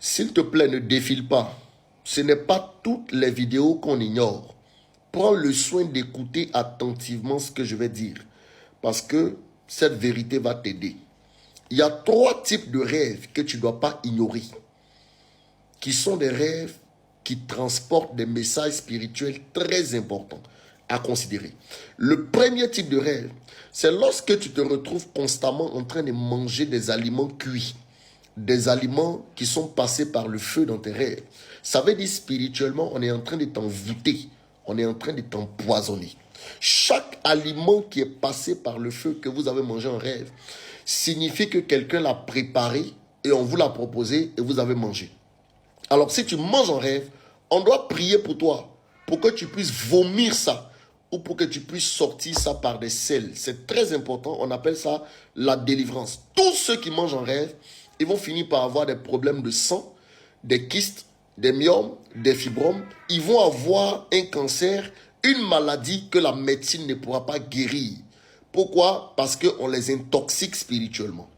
S'il te plaît, ne défile pas. Ce n'est pas toutes les vidéos qu'on ignore. Prends le soin d'écouter attentivement ce que je vais dire. Parce que cette vérité va t'aider. Il y a 3 types de rêves que tu ne dois pas ignorer. Qui sont des rêves qui transportent des messages spirituels très importants à considérer. Le premier type de rêve, c'est lorsque tu te retrouves constamment en train de manger des aliments cuits. Des aliments qui sont passés par le feu dans tes rêves. Ça veut dire spirituellement, on est en train de t'envoûter. On est en train de t'empoisonner. Chaque aliment qui est passé par le feu que vous avez mangé en rêve signifie que quelqu'un l'a préparé et on vous l'a proposé et vous avez mangé. Alors si tu manges en rêve, on doit prier pour toi, pour que tu puisses vomir ça ou pour que tu puisses sortir ça par des selles. C'est très important, on appelle ça la délivrance. Tous ceux qui mangent en rêve, ils vont finir par avoir des problèmes de sang, des kystes, des myomes, des fibromes. Ils vont avoir un cancer, une maladie que la médecine ne pourra pas guérir. Pourquoi? Parce qu'on les intoxique spirituellement.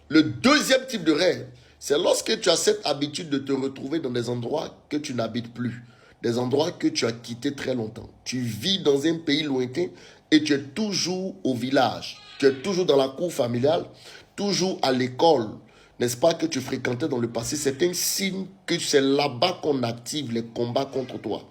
Le deuxième type de rêve, c'est lorsque tu as cette habitude de te retrouver dans des endroits que tu n'habites plus. Des endroits que tu as quittés très longtemps. Tu vis dans un pays lointain et tu es toujours au village. Tu es toujours dans la cour familiale, toujours à l'école. N'est-ce pas que tu fréquentais dans le passé? C'est un signe que c'est là-bas qu'on active les combats contre toi.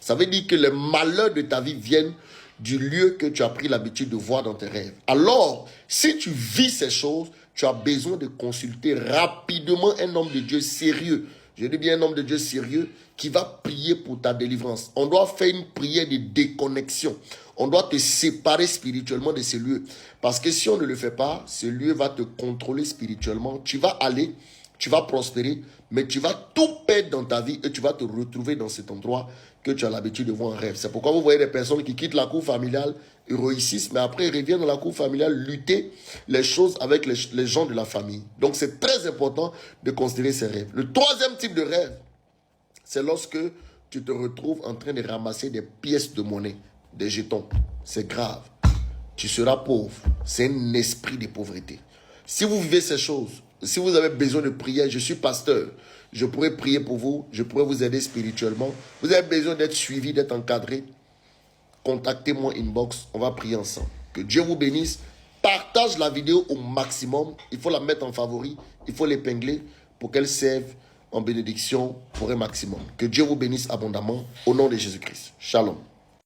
Ça veut dire que les malheurs de ta vie viennent du lieu que tu as pris l'habitude de voir dans tes rêves. Alors, si tu vis ces choses, tu as besoin de consulter rapidement un homme de Dieu sérieux. Je dis bien un homme de Dieu sérieux qui va prier pour ta délivrance. On doit faire une prière de déconnexion. On doit te séparer spirituellement de ce lieu. Parce que si on ne le fait pas, ce lieu va te contrôler spirituellement. Tu vas aller, tu vas prospérer, mais tu vas tout perdre dans ta vie et tu vas te retrouver dans cet endroit que tu as l'habitude de voir en rêve. C'est pourquoi vous voyez des personnes qui quittent la cour familiale, ils réussissent, mais après ils reviennent dans la cour familiale lutter les choses avec les gens de la famille. Donc c'est très important de considérer ces rêves. Le troisième type de rêve, c'est lorsque tu te retrouves en train de ramasser des pièces de monnaie, des jetons. C'est grave. Tu seras pauvre. C'est un esprit de pauvreté. Si vous vivez ces choses, si vous avez besoin de prière, je suis pasteur. Je pourrais prier pour vous. Je pourrais vous aider spirituellement. Vous avez besoin d'être suivi, d'être encadré. Contactez-moi inbox. On va prier ensemble. Que Dieu vous bénisse. Partage la vidéo au maximum. Il faut la mettre en favori. Il faut l'épingler pour qu'elle serve en bénédiction pour un maximum. Que Dieu vous bénisse abondamment. Au nom de Jésus-Christ. Shalom.